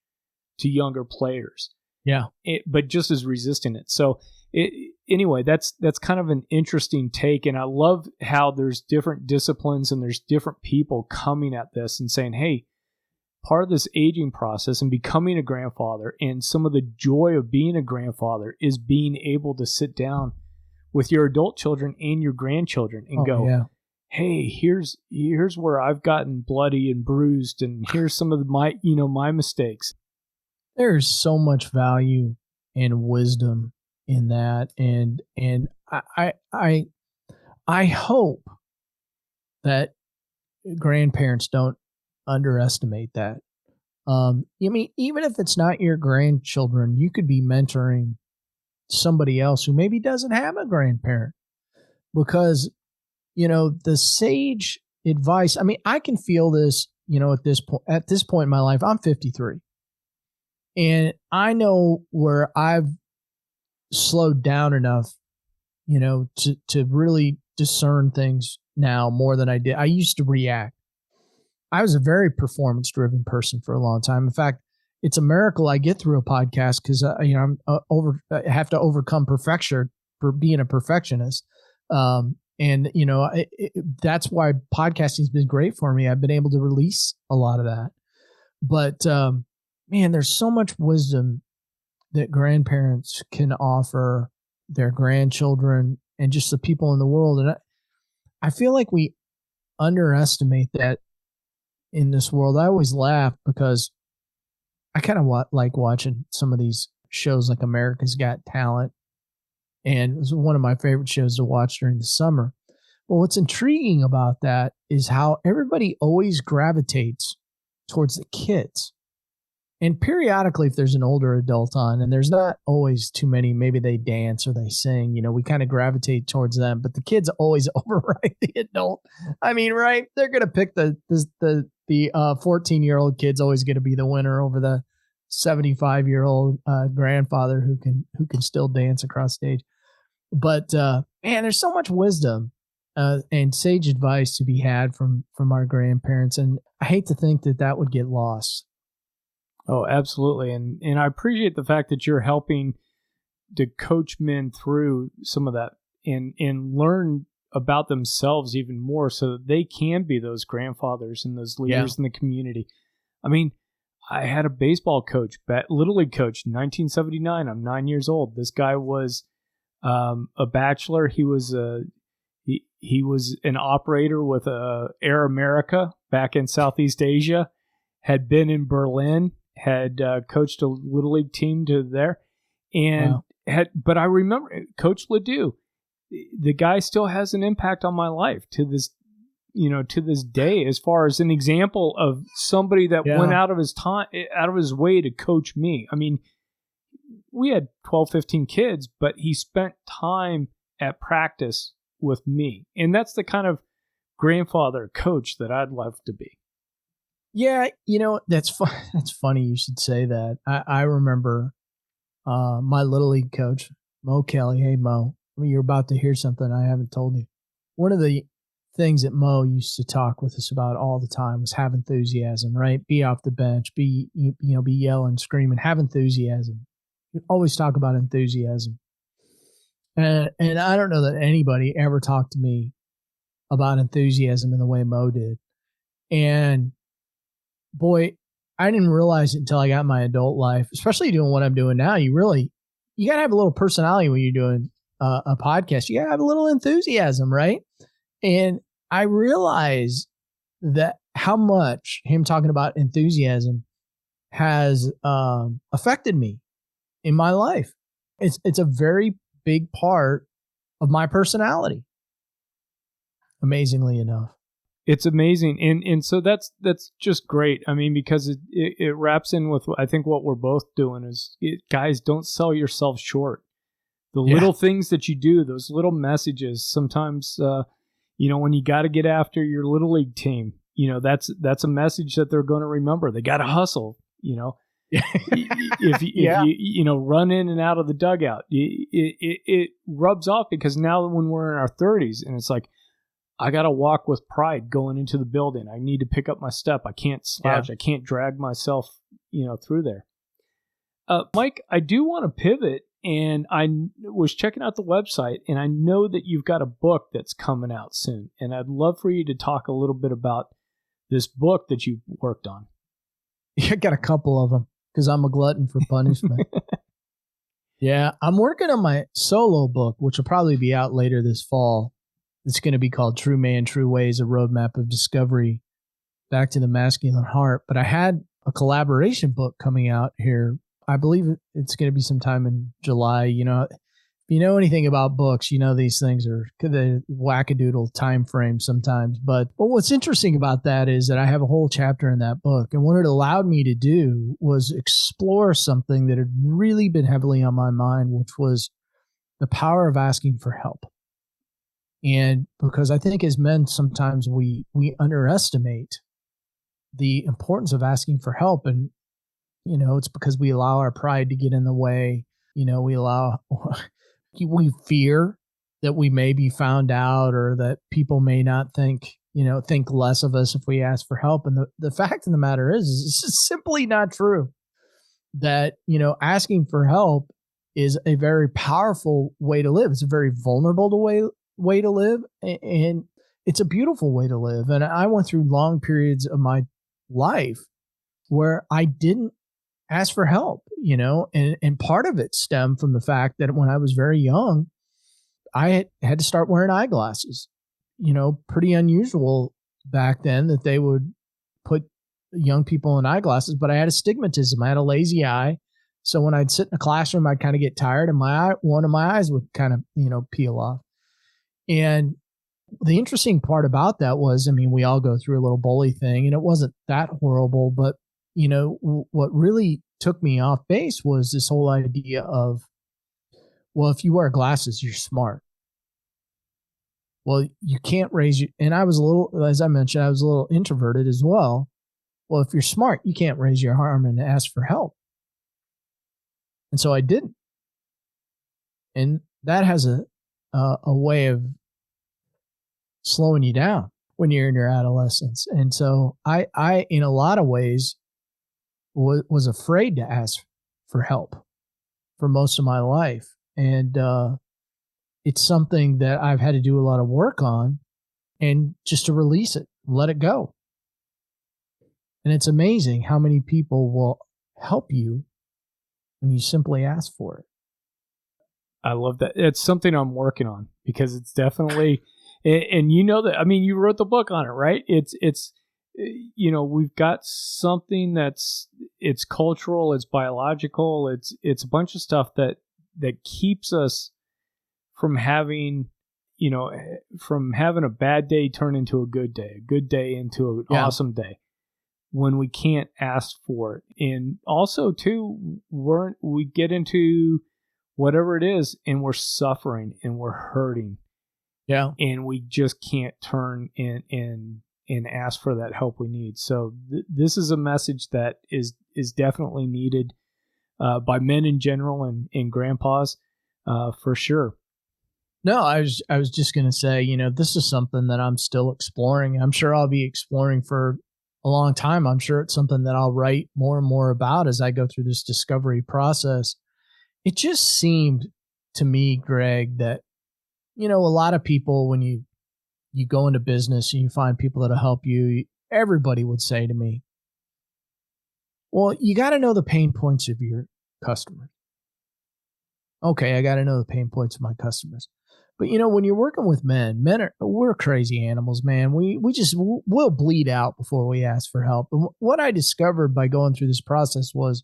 Speaker 1: to younger players. Yeah. But just as resisting it. So anyway, that's kind of an interesting take. And I love how there's different disciplines and there's different people coming at this and saying, hey, part of this aging process and becoming a grandfather and some of the joy of being a grandfather is being able to sit down with your adult children and your grandchildren and hey, here's where I've gotten bloody and bruised, and here's some of my mistakes.
Speaker 2: There's so much value and wisdom in that, and I hope that grandparents don't underestimate that. Even if it's not your grandchildren, you could be mentoring somebody else who maybe doesn't have a grandparent, because the sage advice. I can feel this, at this point in my life. I'm 53, and I know where I've slowed down enough to really discern things now more than I did. I used to react. I was a very performance driven person for a long time. In fact, it's a miracle I get through a podcast because I have to overcome perfection for being a perfectionist. And that's why podcasting has been great for me. I've been able to release a lot of that. But man, there's so much wisdom that grandparents can offer their grandchildren and just the people in the world. And I feel like we underestimate that in this world. I always laugh because I kind of like watching some of these shows like America's Got Talent. And it was one of my favorite shows to watch during the summer. Well, what's intriguing about that is how everybody always gravitates towards the kids. And periodically, if there's an older adult on, and there's not always too many, maybe they dance or they sing, we kind of gravitate towards them. But the kids always override the adult. I mean, right? They're going to pick the 14-year-old kid's always going to be the winner over the 75-year-old grandfather who can still dance across stage. But man, there's so much wisdom and sage advice to be had from our grandparents, and I hate to think that would get lost.
Speaker 1: Oh, absolutely. And I appreciate the fact that you're helping to coach men through some of that and learn about themselves even more so that they can be those grandfathers and those leaders in the community. I mean, I had a baseball coach, Little League coach, 1979. I'm 9 years old. This guy was a bachelor. He was he was an operator with Air America back in Southeast Asia, had been in Berlin, had coached a Little League team to there, and but I remember Coach Ledoux, the guy still has an impact on my life to this day, as far as an example of somebody that went out of his way to coach me. I mean, we had 12, 15 kids, but he spent time at practice with me. And that's the kind of grandfather coach that I'd love to be.
Speaker 2: Yeah, that's that's funny you should say that. I remember my Little League coach, Mo Kelly. Hey, Mo, you're about to hear something I haven't told you. One of the things that Mo used to talk with us about all the time was have enthusiasm, right? Be off the bench, be yelling, screaming, have enthusiasm. You always talk about enthusiasm. And I don't know that anybody ever talked to me about enthusiasm in the way Mo did. And boy, I didn't realize it until I got my adult life, especially doing what I'm doing now. You got to have a little personality when you're doing a podcast. You got to have a little enthusiasm, right? And I realized that how much him talking about enthusiasm has affected me in my life. It's a very big part of my personality, amazingly enough.
Speaker 1: It's amazing. And so that's just great. I mean, because it wraps in with, I think what we're both doing is, guys, don't sell yourself short. The little things that you do, those little messages, sometimes, when you got to get after your Little League team, that's a message that they're going to remember. They got to hustle, if you run in and out of the dugout, it rubs off, because now when we're in our 30s and it's like, I got to walk with pride going into the building. I need to pick up my step. I can't slouch. I can't drag myself, through there. Mike, I do want to pivot, and I was checking out the website, and I know that you've got a book that's coming out soon, and I'd love for you to talk a little bit about this book that you worked on.
Speaker 2: I got a couple of them because I'm a glutton for punishment. Yeah, I'm working on my solo book, which will probably be out later this fall. It's going to be called True Man, True Ways, a Roadmap of Discovery Back to the Masculine Heart. But I had a collaboration book coming out here. I believe it's going to be sometime in July. If you know anything about books, these things are the wackadoodle time frame sometimes. But what's interesting about that is that I have a whole chapter in that book. And what it allowed me to do was explore something that had really been heavily on my mind, which was the power of asking for help. And because I think as men, sometimes we underestimate the importance of asking for help. And, it's because we allow our pride to get in the way. We fear that we may be found out, or that people may not think less of us if we ask for help. And the fact of the matter is it's just simply not true. That, asking for help is a very powerful way to live. It's a very vulnerable way to live. And it's a beautiful way to live. And I went through long periods of my life where I didn't ask for help, and part of it stemmed from the fact that when I was very young, I had to start wearing eyeglasses. Pretty unusual back then that they would put young people in eyeglasses, but I had astigmatism. I had a lazy eye. So when I'd sit in a classroom, I'd kind of get tired and one of my eyes would kind of, peel off. And the interesting part about that was, I mean, we all go through a little bully thing, and it wasn't that horrible, but what really took me off base was this whole idea of, well, if you wear glasses, you're smart. Well, you can't raise your, and I was a little, as I mentioned, I was a little introverted as well. Well, if you're smart, you can't raise your arm and ask for help. And so I didn't. And that has a way of slowing you down when you're in your adolescence. And so I in a lot of ways, was afraid to ask for help for most of my life. And it's something that I've had to do a lot of work on, and just to release it, let it go. And it's amazing how many people will help you when you simply ask for it.
Speaker 1: I love that. It's something I'm working on, because it's definitely, and that, I mean, you wrote the book on it, right? It's we've got something it's cultural, it's biological, it's a bunch of stuff that keeps us from having, from having a bad day turn into a good day into an awesome day, when we can't ask for it. And also too, we get into whatever it is, and we're suffering and we're hurting.
Speaker 2: Yeah.
Speaker 1: And we just can't turn and ask for that help we need. So this is a message that is definitely needed by men in general, and grandpas for sure.
Speaker 2: No, I was just going to say, this is something that I'm still exploring. I'm sure I'll be exploring for a long time. I'm sure it's something that I'll write more and more about as I go through this discovery process. It just seemed to me, Greg, that, a lot of people, when you go into business and you find people that'll help you, everybody would say to me, well, you got to know the pain points of your customers. Okay, I got to know the pain points of my customers. But when you're working with we're crazy animals, man. We'll bleed out before we ask for help. And what I discovered by going through this process was,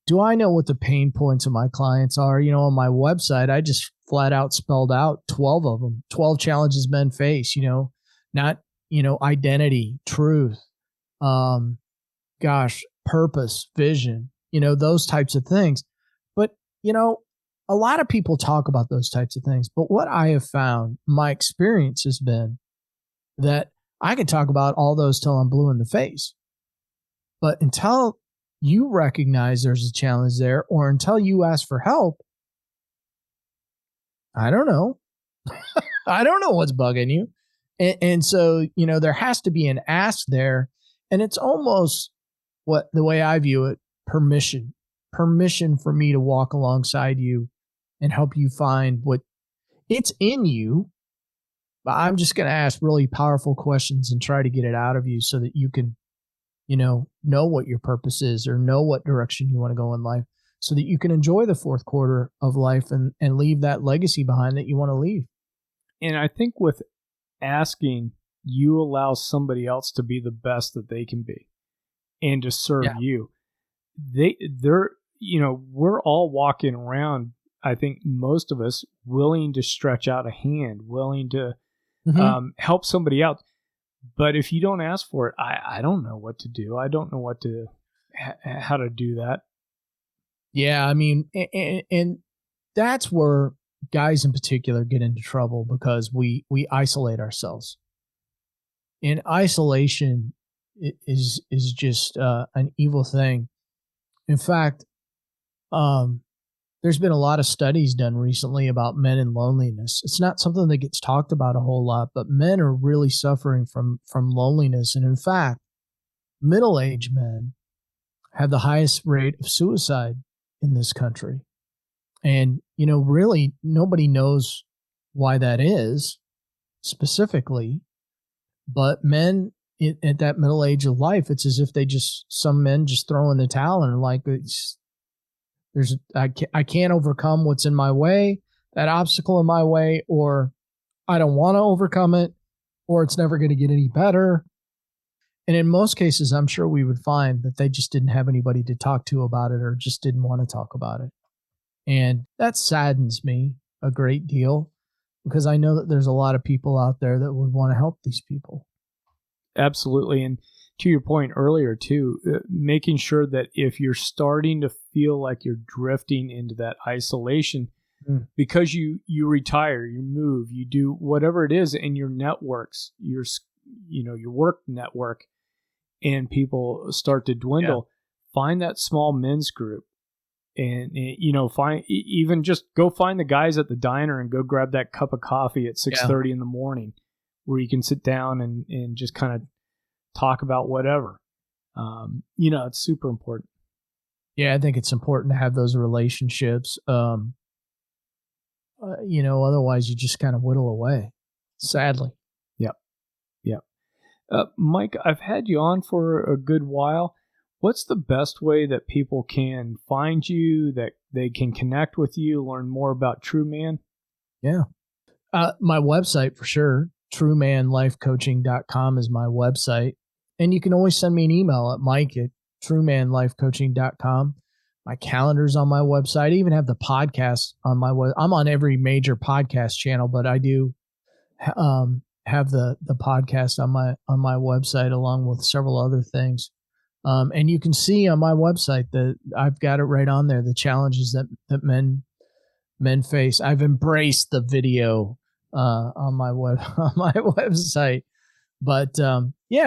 Speaker 2: do I know what the pain points of my clients are? On my website, I just flat out spelled out 12 of them, 12 challenges men face, not, identity, truth, purpose, vision, those types of things. But, a lot of people talk about those types of things, but what I have found, my experience has been that I can talk about all those till I'm blue in the face. But until you recognize there's a challenge there, or until you ask for help, I don't know. I don't know what's bugging you. And so, there has to be an ask there. And it's almost the way I view it, permission for me to walk alongside you and help you find what it's in you. But I'm just going to ask really powerful questions and try to get it out of you so that you can, know what your purpose is, or know what direction you want to go in life, so that you can enjoy the fourth quarter of life and leave that legacy behind that you want to leave.
Speaker 1: And I think with asking, you allow somebody else to be the best that they can be and to serve you. They're, we're all walking around, I think most of us, willing to stretch out a hand, willing to help somebody out. But if you don't ask for it, I don't know what to do. I don't know how to do that.
Speaker 2: Yeah, I mean, and that's where guys in particular get into trouble, because we isolate ourselves. And isolation is just an evil thing. In fact, there's been a lot of studies done recently about men and loneliness. It's not something that gets talked about a whole lot, but men are really suffering from loneliness. And in fact, middle-aged men have the highest rate of suicide in this country. And, really nobody knows why that is specifically, but men at that middle age of life, it's as if some men just throw in the towel and are like, I can't overcome what's in my way, that obstacle in my way, or I don't want to overcome it, or it's never going to get any better. And in most cases, I'm sure we would find that they just didn't have anybody to talk to about it, or just didn't want to talk about it. And that saddens me a great deal, because I know that there's a lot of people out there that would want to help these people.
Speaker 1: Absolutely. And to your point earlier too, making sure that if you're starting to feel like you're drifting into that isolation, because you retire, you move, you do whatever it is in your networks, your work network, and people start to dwindle, find that small men's group. And go find the guys at the diner and go grab that cup of coffee at 6:30 in the morning, where you can sit down and just kind of talk about whatever. It's super important.
Speaker 2: Yeah, I think it's important to have those relationships. Otherwise you just kind of whittle away, sadly.
Speaker 1: Yep. Mike, I've had you on for a good while. What's the best way that people can find you, that they can connect with you, learn more about True Man?
Speaker 2: Yeah. My website for sure, truemanlifecoaching.com is my website. And you can always send me an email at mike@truemanlifecoaching.com. My calendar's on my website. I even have the podcast on my web. I'm on every major podcast channel, but I do have the podcast on my website, along with several other things. And you can see on my website that I've got it right on there, the challenges that men face. I've embraced the video on my website. But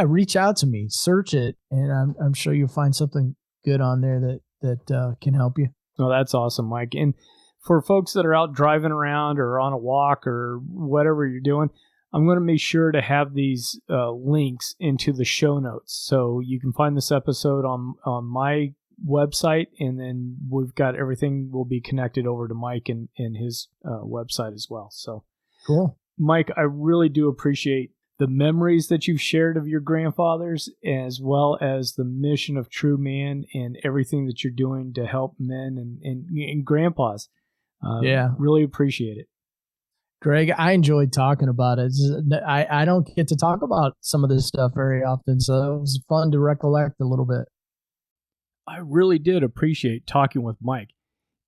Speaker 2: reach out to me, search it, and I'm sure you'll find something good on there that can help you.
Speaker 1: Oh, that's awesome, Mike. And for folks that are out driving around or on a walk or whatever you're doing, I'm going to make sure to have these links into the show notes, so you can find this episode on my website, and then we've got everything will be connected over to Mike and his website as well. So
Speaker 2: cool.
Speaker 1: Mike, I really do appreciate the memories that you've shared of your grandfathers, as well as the mission of True Man and everything that you're doing to help men and grandpas. Really appreciate it.
Speaker 2: Greg, I enjoyed talking about it. I don't get to talk about some of this stuff very often, so it was fun to recollect a little bit.
Speaker 1: I really did appreciate talking with Mike.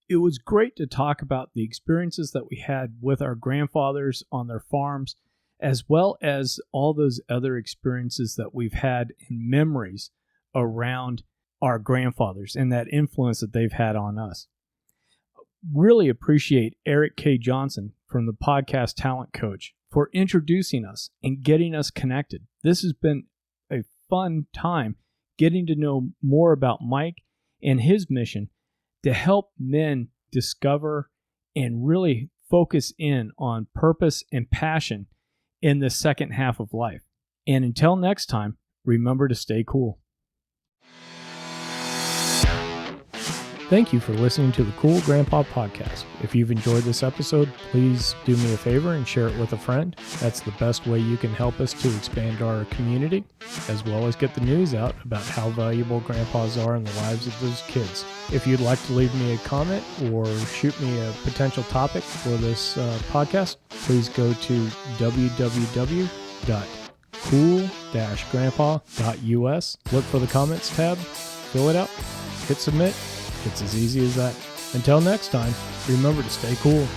Speaker 1: It was great to talk about the experiences that we had with our grandfathers on their farms, as well as all those other experiences that we've had in memories around our grandfathers and that influence that they've had on us. Really appreciate Eric K. Johnson from the Podcast Talent Coach for introducing us and getting us connected. This has been a fun time getting to know more about Mike and his mission to help men discover and really focus in on purpose and passion in the second half of life. And until next time, remember to stay cool. Thank you for listening to the Cool Grandpa Podcast. If you've enjoyed this episode, please do me a favor and share it with a friend. That's the best way you can help us to expand our community, as well as get the news out about how valuable grandpas are in the lives of those kids. If you'd like to leave me a comment or shoot me a potential topic for this podcast, please go to www.cool-grandpa.us. Look for the comments tab, fill it out, hit submit. It's as easy as that. Until next time, remember to stay cool.